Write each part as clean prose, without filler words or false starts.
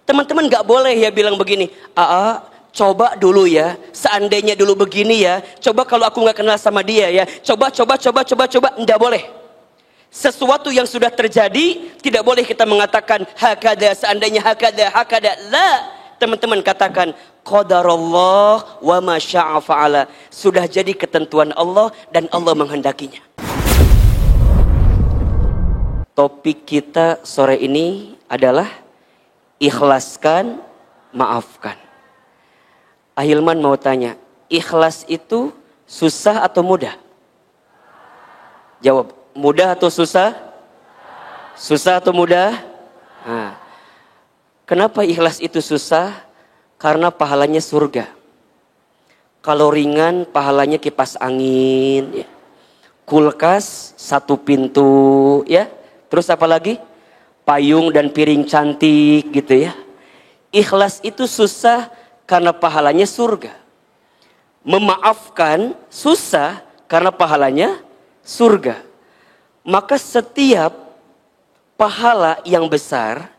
Teman-teman nggak boleh ya bilang begini, coba dulu ya, seandainya dulu begini ya, coba kalau aku nggak kenal sama dia ya, coba, nggak boleh. Sesuatu yang sudah terjadi, tidak boleh kita mengatakan hakada, seandainya hakada. La, teman-teman katakan qadarullah wa ma syaa fa'ala. Sudah jadi ketentuan Allah dan Allah menghendakinya. Topik kita sore ini adalah ikhlaskan, maafkan. Ahilman mau tanya, ikhlas itu susah atau mudah? Jawab, mudah atau susah? Susah atau mudah? Nah, kenapa ikhlas itu susah? Karena pahalanya surga. Kalau ringan, pahalanya kipas angin, ya. Kulkas satu pintu, ya. Terus apa lagi? Payung dan piring cantik, gitu ya. Ikhlas itu susah karena pahalanya surga. Memaafkan susah karena pahalanya surga. Maka setiap pahala yang besar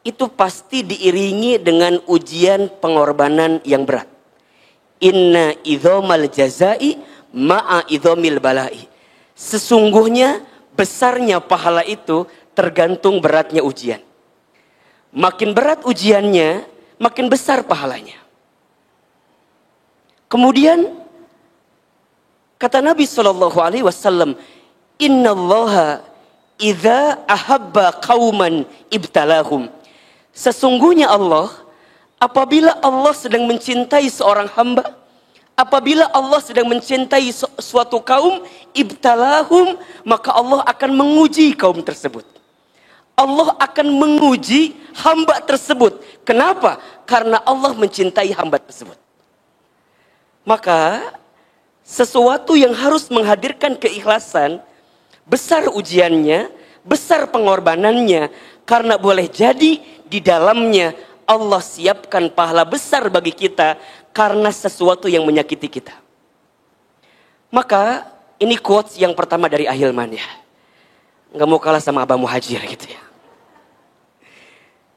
itu pasti diiringi dengan ujian pengorbanan yang berat. Inna idhomal jazai ma'a idhomil balai. Sesungguhnya besarnya pahala itu tergantung beratnya ujian. Makin berat ujiannya, makin besar pahalanya. Kemudian kata Nabi SAW, Innallaha idza ahabba qauman ibtalahum. Sesungguhnya Allah, apabila Allah sedang mencintai seorang hamba, apabila Allah sedang mencintai suatu kaum, ibtalahum, maka Allah akan menguji kaum tersebut. Allah akan menguji hamba tersebut. Kenapa? Karena Allah mencintai hamba tersebut. Maka sesuatu yang harus menghadirkan keikhlasan, besar ujiannya, besar pengorbanannya, karena boleh jadi di dalamnya Allah siapkan pahala besar bagi kita karena sesuatu yang menyakiti kita. Maka ini quotes yang pertama dari Ahilman ya. Nggak mau kalah sama Abah Muhajir gitu ya.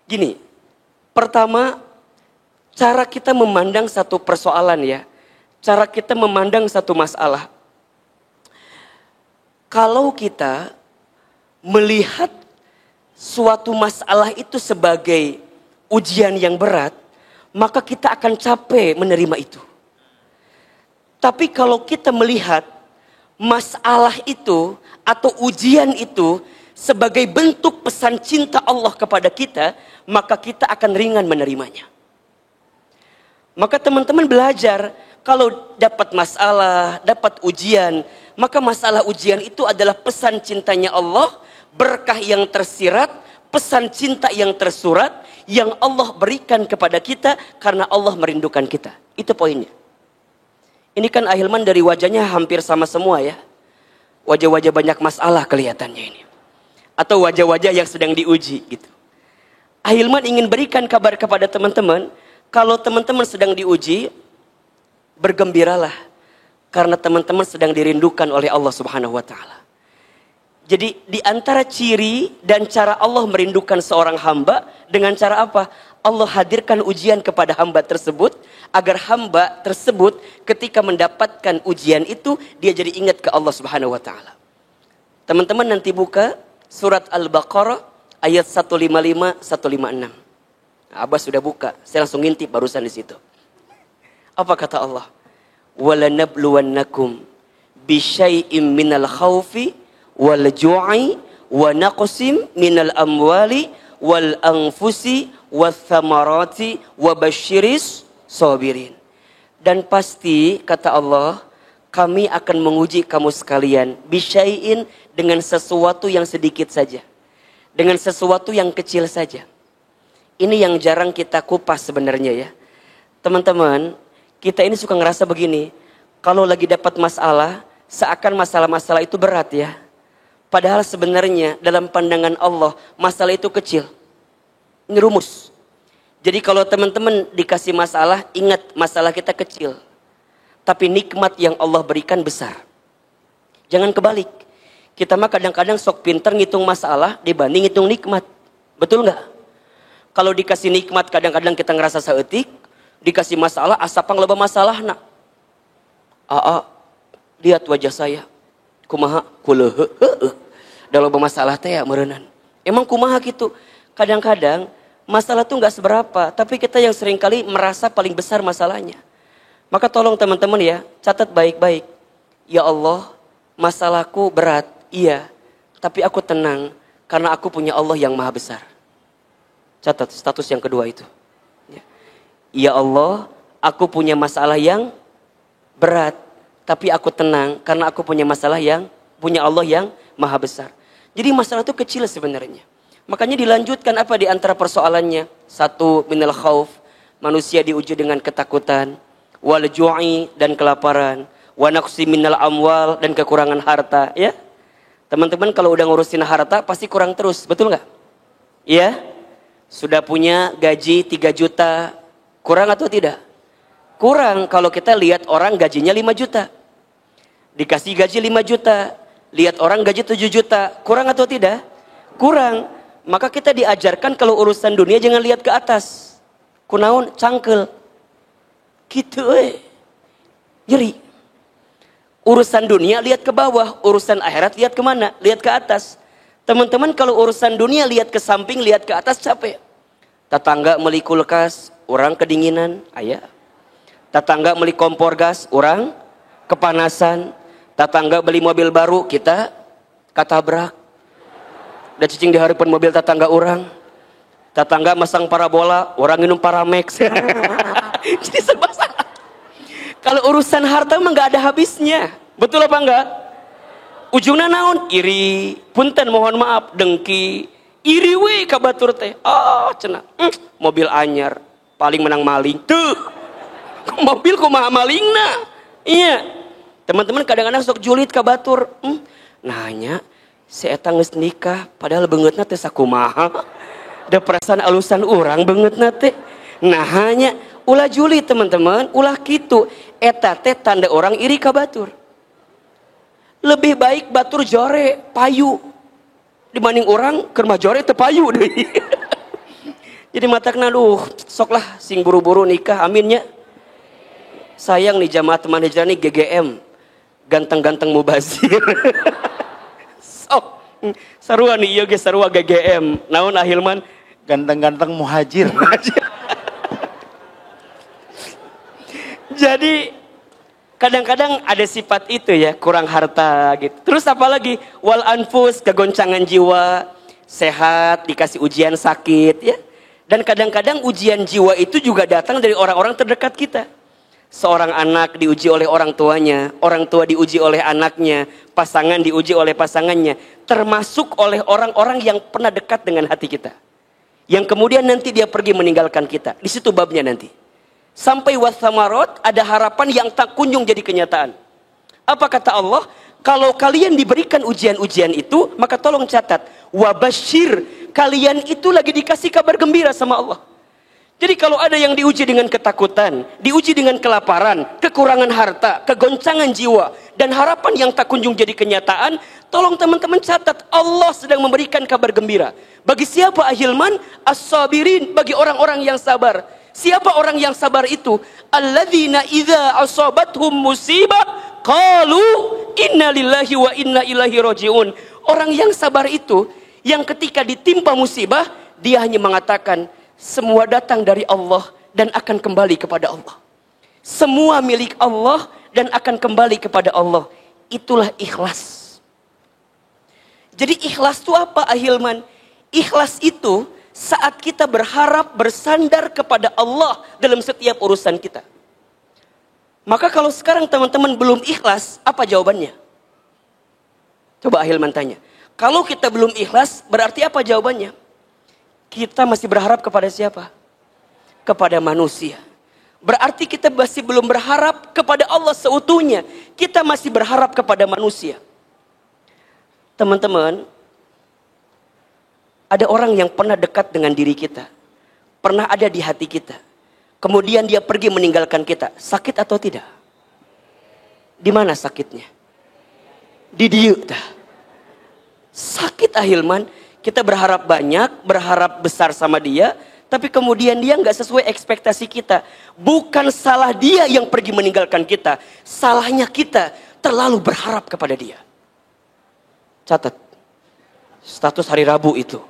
Gini, pertama cara kita memandang satu persoalan ya. Cara kita memandang satu masalah. Kalau kita melihat suatu masalah itu sebagai ujian yang berat, maka kita akan capek menerima itu. Tapi kalau kita melihat masalah itu atau ujian itu sebagai bentuk pesan cinta Allah kepada kita, maka kita akan ringan menerimanya. Maka teman-teman belajar, kalau dapat masalah, dapat ujian, maka masalah ujian itu adalah pesan cintanya Allah, berkah yang tersirat, pesan cinta yang tersurat, yang Allah berikan kepada kita karena Allah merindukan kita. Itu poinnya. Ini kan Ahilman dari wajahnya hampir sama semua ya. Wajah-wajah banyak masalah kelihatannya ini. Atau wajah-wajah yang sedang diuji gitu. Ahilman ingin berikan kabar kepada teman-teman, kalau teman-teman sedang diuji, bergembiralah. Karena teman-teman sedang dirindukan oleh Allah Subhanahu wa ta'ala. Jadi di antara ciri dan cara Allah merindukan seorang hamba, dengan cara apa? Allah hadirkan ujian kepada hamba tersebut, agar hamba tersebut ketika mendapatkan ujian itu, dia jadi ingat ke Allah Subhanahu wa ta'ala. Teman-teman nanti buka surat Al-Baqarah ayat 155, 156. Abah sudah buka, saya langsung ngintip barusan di situ. Apa kata Allah? وَلَنَبْلُوَنَّكُمْ بِشَيْءٍ مِّنَ الْخَوْفِ وَالْجُوعِ وَنَقْصٍ مِّنَ الْأَمْوَالِ وَالْأَنْفُسِ وَالثَّمَرَاتِ وَبَشِّرِ الصَّابِرِينَ. Dan pasti kata Allah, kami akan menguji kamu sekalian bisyai'in, dengan sesuatu yang sedikit saja, dengan sesuatu yang kecil saja. Ini yang jarang kita kupas sebenarnya ya. Teman-teman, kita ini suka ngerasa begini, kalau lagi dapat masalah, seakan masalah-masalah itu berat ya. Padahal sebenarnya dalam pandangan Allah, masalah itu kecil. Ini rumus. Jadi kalau teman-teman dikasih masalah, ingat masalah kita kecil. Tapi nikmat yang Allah berikan besar. Jangan kebalik. Kita mah kadang-kadang sok pinter ngitung masalah dibanding ngitung nikmat. Betul nggak? Kalau dikasih nikmat kadang-kadang kita ngerasa saeutik, dikasih masalah asapang loba masalah nak. Lihat wajah saya. Kumaha kuleuh. Da loba masalah teh ya meureunnan. Emang kumaha gitu? Kadang-kadang masalah tuh nggak seberapa, tapi kita yang seringkali merasa paling besar masalahnya. Maka tolong teman-teman ya, catat baik-baik. Ya Allah, masalahku berat, iya. Tapi aku tenang, karena aku punya Allah yang maha besar. Catat status yang kedua itu. Ya Allah, aku punya masalah yang berat. Tapi aku tenang, karena aku punya masalah yang, punya Allah yang maha besar. Jadi masalah itu kecil sebenarnya. Makanya dilanjutkan apa di antara persoalannya? Satu, minal khauf. Manusia diuji dengan ketakutan. Wal ju'i, dan kelaparan. Wa naqsi minal amwal, dan kekurangan harta. Ya, teman-teman kalau udah ngurusin harta pasti kurang terus, betul nggak? Iya. Sudah punya gaji 3 juta, kurang atau tidak? Kurang kalau kita lihat orang gajinya 5 juta. Dikasih gaji 5 juta, lihat orang gaji 7 juta, kurang atau tidak? Kurang. Maka kita diajarkan kalau urusan dunia jangan lihat ke atas. Kunaon cangkel. Gitu Nyeri. Urusan dunia lihat ke bawah, urusan akhirat lihat kemana? Lihat ke atas. Teman-teman kalau urusan dunia lihat ke samping, lihat ke atas capek. Tetangga beli kulkas, orang kedinginan, ayah. Tetangga beli kompor gas, orang kepanasan. Tetangga beli mobil baru, kita katabrak. Da cicing di harapan mobil tetangga orang. Tetangga masang parabola, orang minum Paramex. Jadi serba salah. Kalau urusan harta mah nggak ada habisnya. Betul apa enggak? Ujungnya naon? Iri. Punten mohon maaf, dengki. Iri we ka batur teh. Cenah. Mobil anyar, paling menang maling. Tuh. Mobil kumaha malingna. Iya. Teman-teman kadang-kadang sok julid ka batur. Nanya, si eta geus nikah padahal beungeutna teh sakumaha. Da perasaan alusan urang beungeutna teh. Nah hanya ulah julid teman-teman, ulah kitu. Eta teh tanda orang iri ka batur. Lebih baik batur jore payu dibanding orang keur mah jore teu payu deui. Jadi matakna duh soklah sing buru-buru nikah aminnya. Sayang nih jamaah teman hijrah nih GGM. Ganteng-ganteng mubazir. Sok sarua nih ieu ge sarua GGM. Naon Ahilman? Ganteng-ganteng muhajir. Jadi kadang-kadang ada sifat itu ya, kurang harta gitu. Terus apalagi wal anfus, kegoncangan jiwa, sehat, dikasih ujian sakit ya. Dan kadang-kadang ujian jiwa itu juga datang dari orang-orang terdekat kita. Seorang anak diuji oleh orang tuanya, orang tua diuji oleh anaknya, pasangan diuji oleh pasangannya, termasuk oleh orang-orang yang pernah dekat dengan hati kita. Yang kemudian nanti dia pergi meninggalkan kita. Di situ babnya nanti. Sampai wasamarot, ada harapan yang tak kunjung jadi kenyataan. Apa kata Allah? Kalau kalian diberikan ujian-ujian itu, maka tolong catat. Wabashir, kalian itu lagi dikasih kabar gembira sama Allah. Jadi kalau ada yang diuji dengan ketakutan, diuji dengan kelaparan, kekurangan harta, kegoncangan jiwa, dan harapan yang tak kunjung jadi kenyataan, tolong teman-teman catat, Allah sedang memberikan kabar gembira. Bagi siapa Ahilman? As-sabirin, bagi orang-orang yang sabar. Siapa orang yang sabar itu? Alladzina idza asabathum musibah qalu inna lillahi wa inna ilaihi rajiun. Orang yang sabar itu, yang ketika ditimpa musibah, dia hanya mengatakan, semua datang dari Allah dan akan kembali kepada Allah. Semua milik Allah dan akan kembali kepada Allah. Itulah ikhlas. Jadi ikhlas itu apa Ahilman? Ikhlas itu saat kita berharap bersandar kepada Allah dalam setiap urusan kita. Maka kalau sekarang teman-teman belum ikhlas, apa jawabannya? Coba Ahilman tanya. Kalau kita belum ikhlas, berarti apa jawabannya? Kita masih berharap kepada siapa? Kepada manusia. Berarti kita masih belum berharap kepada Allah seutuhnya. Kita masih berharap kepada manusia. Teman-teman, ada orang yang pernah dekat dengan diri kita. Pernah ada di hati kita. Kemudian dia pergi meninggalkan kita. Sakit atau tidak? Di mana sakitnya? Di dieu tah. Sakit Ahilman. Kita berharap banyak, berharap besar sama dia, Tapi kemudian dia nggak sesuai ekspektasi kita. Bukan salah dia yang pergi meninggalkan kita. Salahnya kita terlalu berharap kepada dia. Catat. Status hari Rabu itu.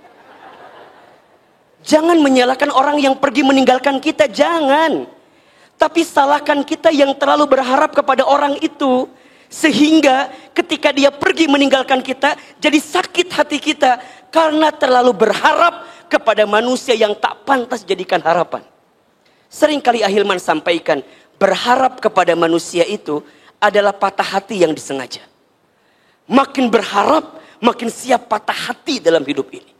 Jangan menyalahkan orang yang pergi meninggalkan kita. Jangan. Tapi salahkan kita yang terlalu berharap kepada orang itu. Sehingga ketika dia pergi meninggalkan kita, jadi sakit hati kita. Karena terlalu berharap kepada manusia yang tak pantas jadikan harapan. Seringkali Ahilman sampaikan, berharap kepada manusia itu adalah patah hati yang disengaja. Makin berharap, makin siap patah hati dalam hidup ini.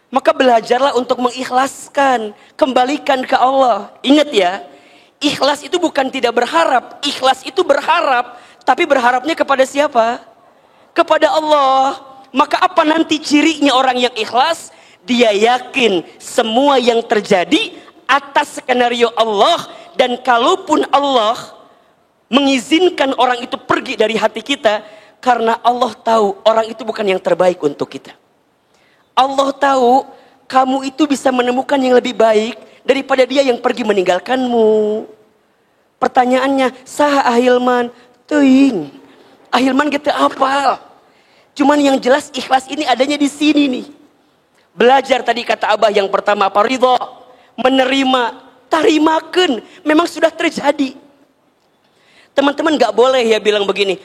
Maka belajarlah untuk mengikhlaskan, kembalikan ke Allah. Ingat ya, ikhlas itu bukan tidak berharap, ikhlas itu berharap. Tapi berharapnya kepada siapa? Kepada Allah. Maka apa nanti cirinya orang yang ikhlas? Dia yakin semua yang terjadi atas skenario Allah. Dan kalaupun Allah mengizinkan orang itu pergi dari hati kita, karena Allah tahu orang itu bukan yang terbaik untuk kita. Allah tahu kamu itu bisa menemukan yang lebih baik daripada dia yang pergi meninggalkanmu. Pertanyaannya, saha Ahilman? Teuing. Ahilman kita apal. Cuman yang jelas ikhlas ini adanya di sini nih. Belajar tadi kata Abah yang pertama apa? Ridho. Menerima. Tarimakan. Memang sudah terjadi. Teman-teman gak boleh ya bilang begini.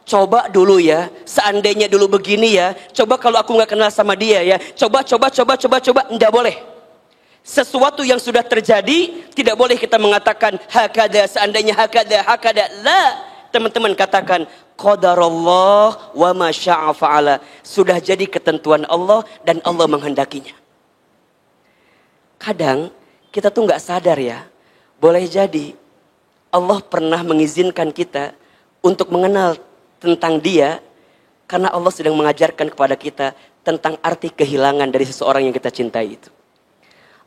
Coba dulu ya. Seandainya dulu begini ya. Coba kalau aku gak kenal sama dia ya. Coba. Nggak boleh. Sesuatu yang sudah terjadi, tidak boleh kita mengatakan hakada, seandainya hakada. La, teman-teman katakan qadarullah wa ma syaa fa'ala. Sudah jadi ketentuan Allah dan Allah menghendakinya. Kadang kita tuh nggak sadar ya, boleh jadi Allah pernah mengizinkan kita untuk mengenal tentang Dia karena Allah sedang mengajarkan kepada kita tentang arti kehilangan dari seseorang yang kita cintai itu.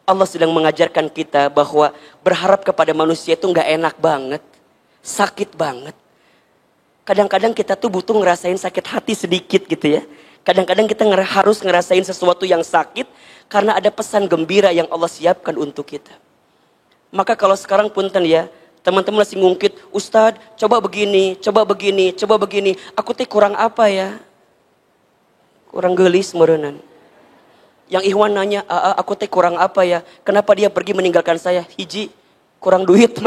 Allah sedang mengajarkan kita bahwa berharap kepada manusia itu nggak enak banget, sakit banget. Kadang-kadang kita tuh butuh ngerasain sakit hati sedikit gitu ya. Kadang-kadang kita harus ngerasain sesuatu yang sakit karena ada pesan gembira yang Allah siapkan untuk kita. Maka kalau sekarang punten ya, teman-teman masih ngungkit, Ustadz coba begini. Aku teh kurang apa ya? Kurang gelis merenan. Yang Ikhwan nanya, aku teh kurang apa ya? Kenapa dia pergi meninggalkan saya? Hiji, kurang duit.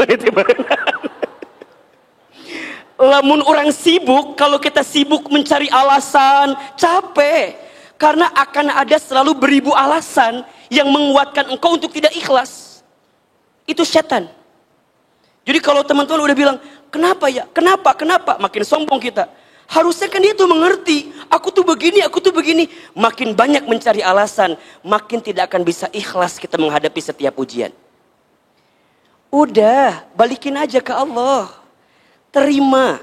Lamun orang sibuk, kalau kita sibuk mencari alasan, capek. Karena akan ada selalu beribu alasan yang menguatkan engkau untuk tidak ikhlas. Itu setan. Jadi kalau teman-teman udah bilang, kenapa ya? Kenapa? Makin sombong kita. Harusnya kan dia tuh mengerti, aku tuh begini. Makin banyak mencari alasan, makin tidak akan bisa ikhlas kita menghadapi setiap ujian. Udah, balikin aja ke Allah. Terima.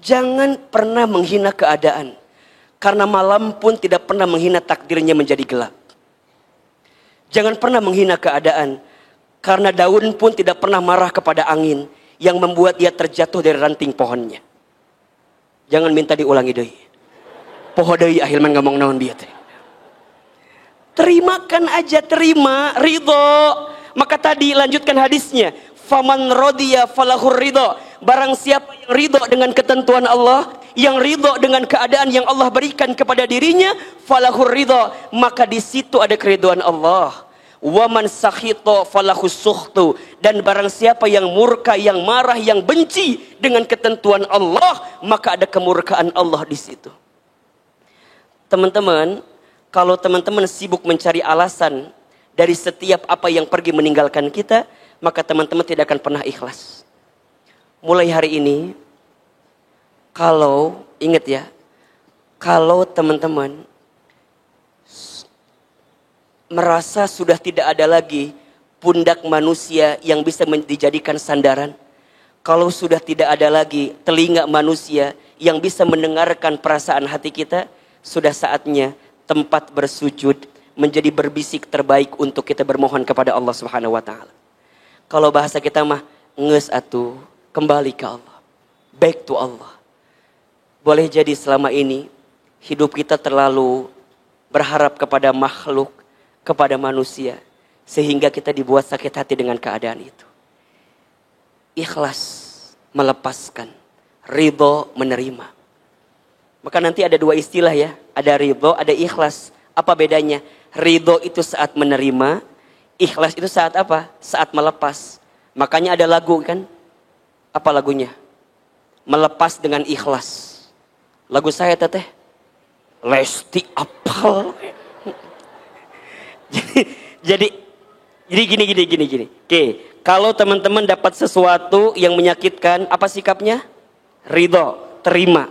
Jangan pernah menghina keadaan. Karena malam pun tidak pernah menghina takdirnya menjadi gelap. Jangan pernah menghina keadaan. Karena daun pun tidak pernah marah kepada angin yang membuat dia terjatuh dari ranting pohonnya. Jangan minta diulangi deui. Poho deui Ahilman ngomong naon bieu teh. Terimakan aja, terima, ridho. Maka tadi lanjutkan hadisnya. Faman rodiya falahur ridho. Barang siapa yang ridho dengan ketentuan Allah, yang ridho dengan keadaan yang Allah berikan kepada dirinya, falahur ridho. Maka di situ ada keridhaan Allah. Waman sakhito falahus sukhtu. Dan barang siapa yang murka, yang marah, yang benci dengan ketentuan Allah, maka ada kemurkaan Allah di situ. Teman-teman, kalau teman-teman sibuk mencari alasan dari setiap apa yang pergi meninggalkan kita, maka teman-teman tidak akan pernah ikhlas. Mulai hari ini, kalau ingat ya, kalau teman-teman merasa sudah tidak ada lagi pundak manusia yang bisa dijadikan sandaran. Kalau sudah tidak ada lagi telinga manusia yang bisa mendengarkan perasaan hati kita, sudah saatnya tempat bersujud menjadi berbisik terbaik untuk kita bermohon kepada Allah Subhanahu wa taala. Kalau bahasa kita mah ngeus atuh, kembali ke Allah. Back to Allah. Boleh jadi selama ini hidup kita terlalu berharap kepada makhluk kepada manusia sehingga kita dibuat sakit hati dengan keadaan itu. Ikhlas melepaskan, ridho menerima. Maka nanti ada dua istilah ya, ada ridho, ada ikhlas. Apa bedanya? Ridho itu saat menerima, ikhlas itu saat apa? Saat melepas. Makanya ada lagu kan? Apa lagunya? Melepas dengan ikhlas. Lagu saya teteh Lesti apal. jadi gini. Oke, kalau teman-teman dapat sesuatu yang menyakitkan, apa sikapnya? Ridho, terima.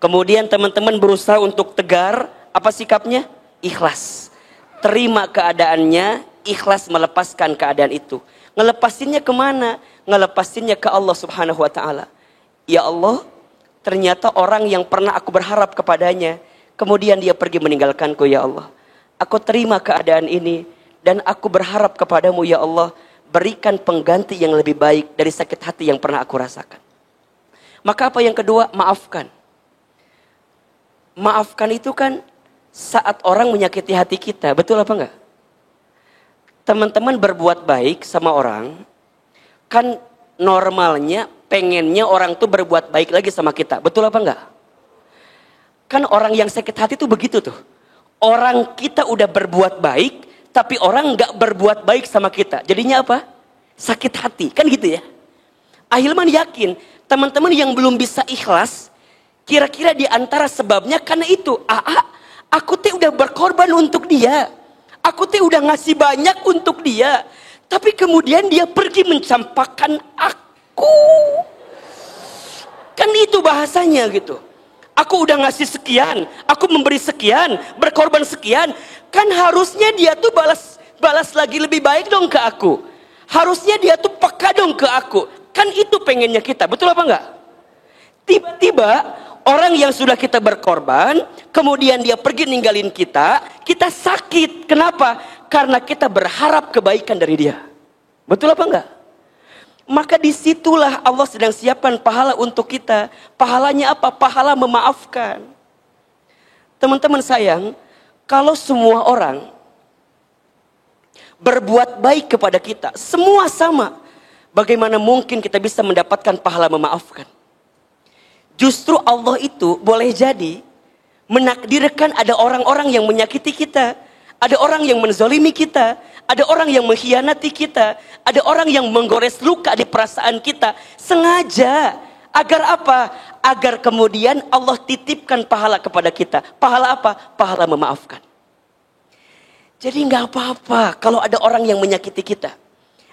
Kemudian teman-teman berusaha untuk tegar, apa sikapnya? Ikhlas. Terima keadaannya, ikhlas melepaskan keadaan itu. Ngelepasinnya kemana? Ngelepasinnya ke Allah Subhanahu wa ta'ala. Ya Allah, ternyata orang yang pernah aku berharap kepadanya, kemudian dia pergi meninggalkanku ya Allah. Aku terima keadaan ini dan aku berharap kepadamu ya Allah, berikan pengganti yang lebih baik dari sakit hati yang pernah aku rasakan. Maka apa yang kedua? Maafkan. Maafkan itu kan saat orang menyakiti hati kita, betul apa enggak? Teman-teman berbuat baik sama orang, kan normalnya pengennya orang tuh berbuat baik lagi sama kita, betul apa enggak? Kan orang yang sakit hati tuh begitu tuh. Orang kita udah berbuat baik, tapi orang enggak berbuat baik sama kita. Jadinya apa? Sakit hati, kan gitu ya. Ahilman yakin, teman-teman yang belum bisa ikhlas, kira-kira di antara sebabnya karena itu. Aku teh udah berkorban untuk dia. Aku teh udah ngasih banyak untuk dia. Tapi kemudian dia pergi mencampakkan aku. Kan itu bahasanya gitu. Aku udah ngasih sekian, aku memberi sekian, berkorban sekian. Kan harusnya dia tuh balas lagi lebih baik dong ke aku. Harusnya dia tuh peka dong ke aku. Kan itu pengennya kita, betul apa enggak? Tiba-tiba orang yang sudah kita berkorban, kemudian dia pergi ninggalin kita, kita sakit. Kenapa? Karena kita berharap kebaikan dari dia. Betul apa enggak? Maka disitulah Allah sedang siapkan pahala untuk kita. Pahalanya apa? Pahala memaafkan. Teman-teman sayang, kalau semua orang berbuat baik kepada kita, semua sama, bagaimana mungkin kita bisa mendapatkan pahala memaafkan? Justru Allah itu boleh jadi menakdirkan ada orang-orang yang menyakiti kita, ada orang yang menzalimi kita, ada orang yang mengkhianati kita, ada orang yang menggores luka di perasaan kita, sengaja. Agar apa? Agar kemudian Allah titipkan pahala kepada kita. Pahala apa? Pahala memaafkan. Jadi nggak apa-apa kalau ada orang yang menyakiti kita.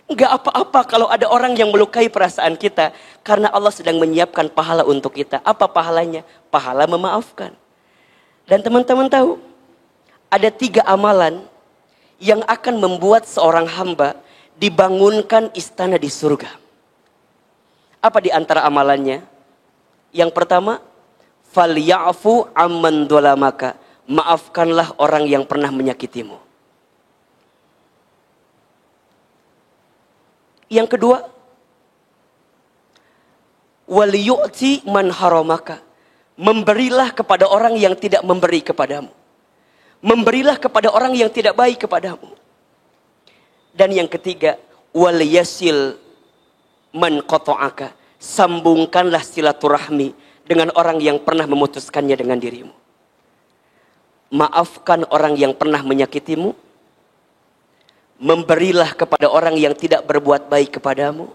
Nggak apa-apa kalau ada orang yang melukai perasaan kita. Karena Allah sedang menyiapkan pahala untuk kita. Apa pahalanya? Pahala memaafkan. Dan teman-teman tahu, ada 3 amalan yang akan membuat seorang hamba dibangunkan istana di surga. Apa di antara amalannya? Yang pertama, falyafu amman dolamaka. Maafkanlah orang yang pernah menyakitimu. Yang kedua, waliyu'ti man haramaka. Memberilah kepada orang yang tidak memberi kepadamu. Memberilah kepada orang yang tidak baik kepadamu. Dan yang ketiga, waliyasil man qata'aka. Sambungkanlah silaturahmi dengan orang yang pernah memutuskannya dengan dirimu. Maafkan orang yang pernah menyakitimu. Memberilah kepada orang yang tidak berbuat baik kepadamu.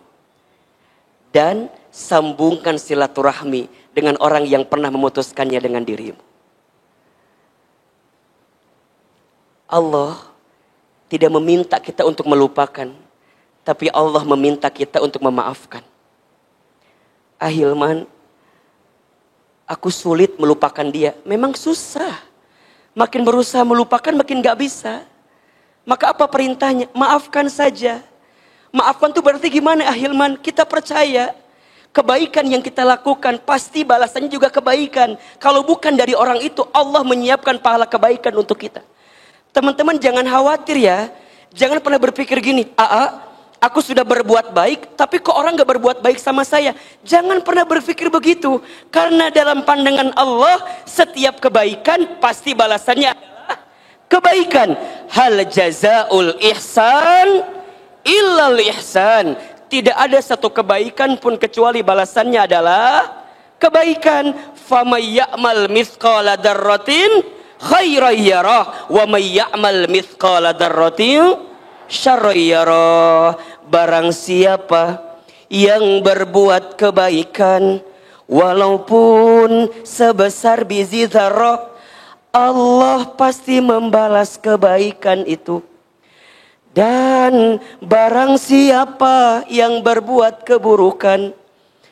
Dan sambungkan silaturahmi dengan orang yang pernah memutuskannya dengan dirimu. Allah tidak meminta kita untuk melupakan, tapi Allah meminta kita untuk memaafkan. Ahilman, aku sulit melupakan dia. Memang susah. Makin berusaha melupakan makin gak bisa. Maka apa perintahnya? Maafkan saja. Maafkan itu berarti gimana Ahilman? Kita percaya kebaikan yang kita lakukan pasti balasannya juga kebaikan. Kalau bukan dari orang itu, Allah menyiapkan pahala kebaikan untuk kita. Teman-teman jangan khawatir ya. Jangan pernah berpikir gini, aku sudah berbuat baik, tapi kok orang gak berbuat baik sama saya? Jangan pernah berpikir begitu. Karena dalam pandangan Allah, setiap kebaikan pasti balasannya adalah kebaikan. Hal jazaul ihsan illal ihsan. Tidak ada satu kebaikan pun kecuali balasannya adalah kebaikan. Famay ya'mal mithqala dzarratin khairan yarah wa may ya'mal mithqala dzarratin syarran yarah. Barang siapa yang berbuat kebaikan walaupun sebesar biji dzarrah, Allah pasti membalas kebaikan itu. Dan barang siapa yang berbuat keburukan,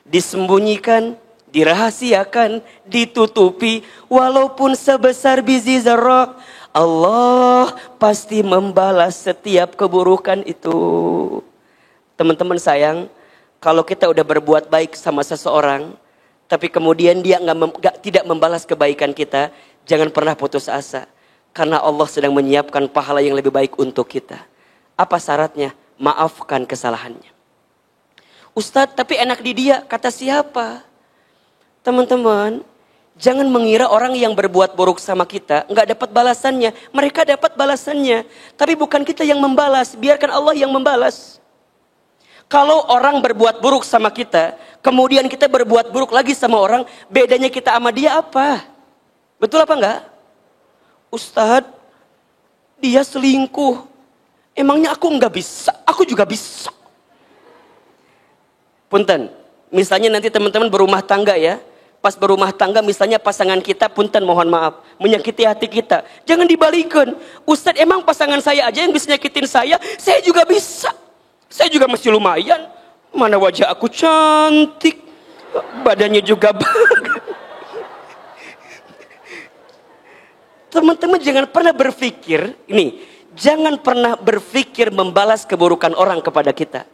disembunyikan, dirahasiakan, ditutupi, walaupun sebesar biji zarrah, Allah pasti membalas setiap keburukan itu. Teman-teman sayang, kalau kita udah berbuat baik sama seseorang, tapi kemudian dia tidak membalas kebaikan kita, jangan pernah putus asa. Karena Allah sedang menyiapkan pahala yang lebih baik untuk kita. Apa syaratnya? Maafkan kesalahannya. Ustadz, tapi enak di dia. Kata siapa? Teman-teman, jangan mengira orang yang berbuat buruk sama kita nggak dapat balasannya. Mereka dapat balasannya. Tapi bukan kita yang membalas. Biarkan Allah yang membalas. Kalau orang berbuat buruk sama kita, kemudian kita berbuat buruk lagi sama orang, bedanya kita sama dia apa? Betul apa enggak? Ustadz, dia selingkuh. Emangnya aku enggak bisa? Aku juga bisa. Punten, misalnya nanti teman-teman berumah tangga ya. Pas berumah tangga misalnya pasangan kita, punten mohon maaf, menyakiti hati kita. Jangan dibalikan. Ustadz, emang pasangan saya aja yang bisa nyakitin saya juga bisa. Saya juga masih lumayan. Mana wajah aku cantik. Badannya juga bagus. Teman-teman jangan pernah berpikir, jangan pernah berpikir membalas keburukan orang kepada kita.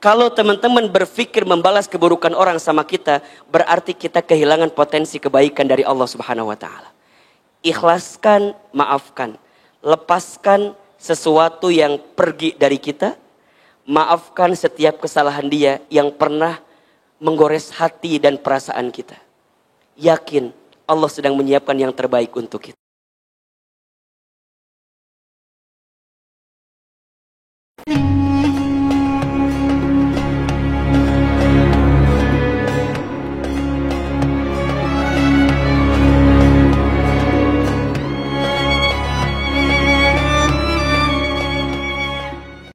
Kalau teman-teman berpikir membalas keburukan orang sama kita, berarti kita kehilangan potensi kebaikan dari Allah Subhanahu wa taala. Ikhlaskan, maafkan. Lepaskan sesuatu yang pergi dari kita. Maafkan setiap kesalahan dia yang pernah menggores hati dan perasaan kita. Yakin Allah sedang menyiapkan yang terbaik untuk kita.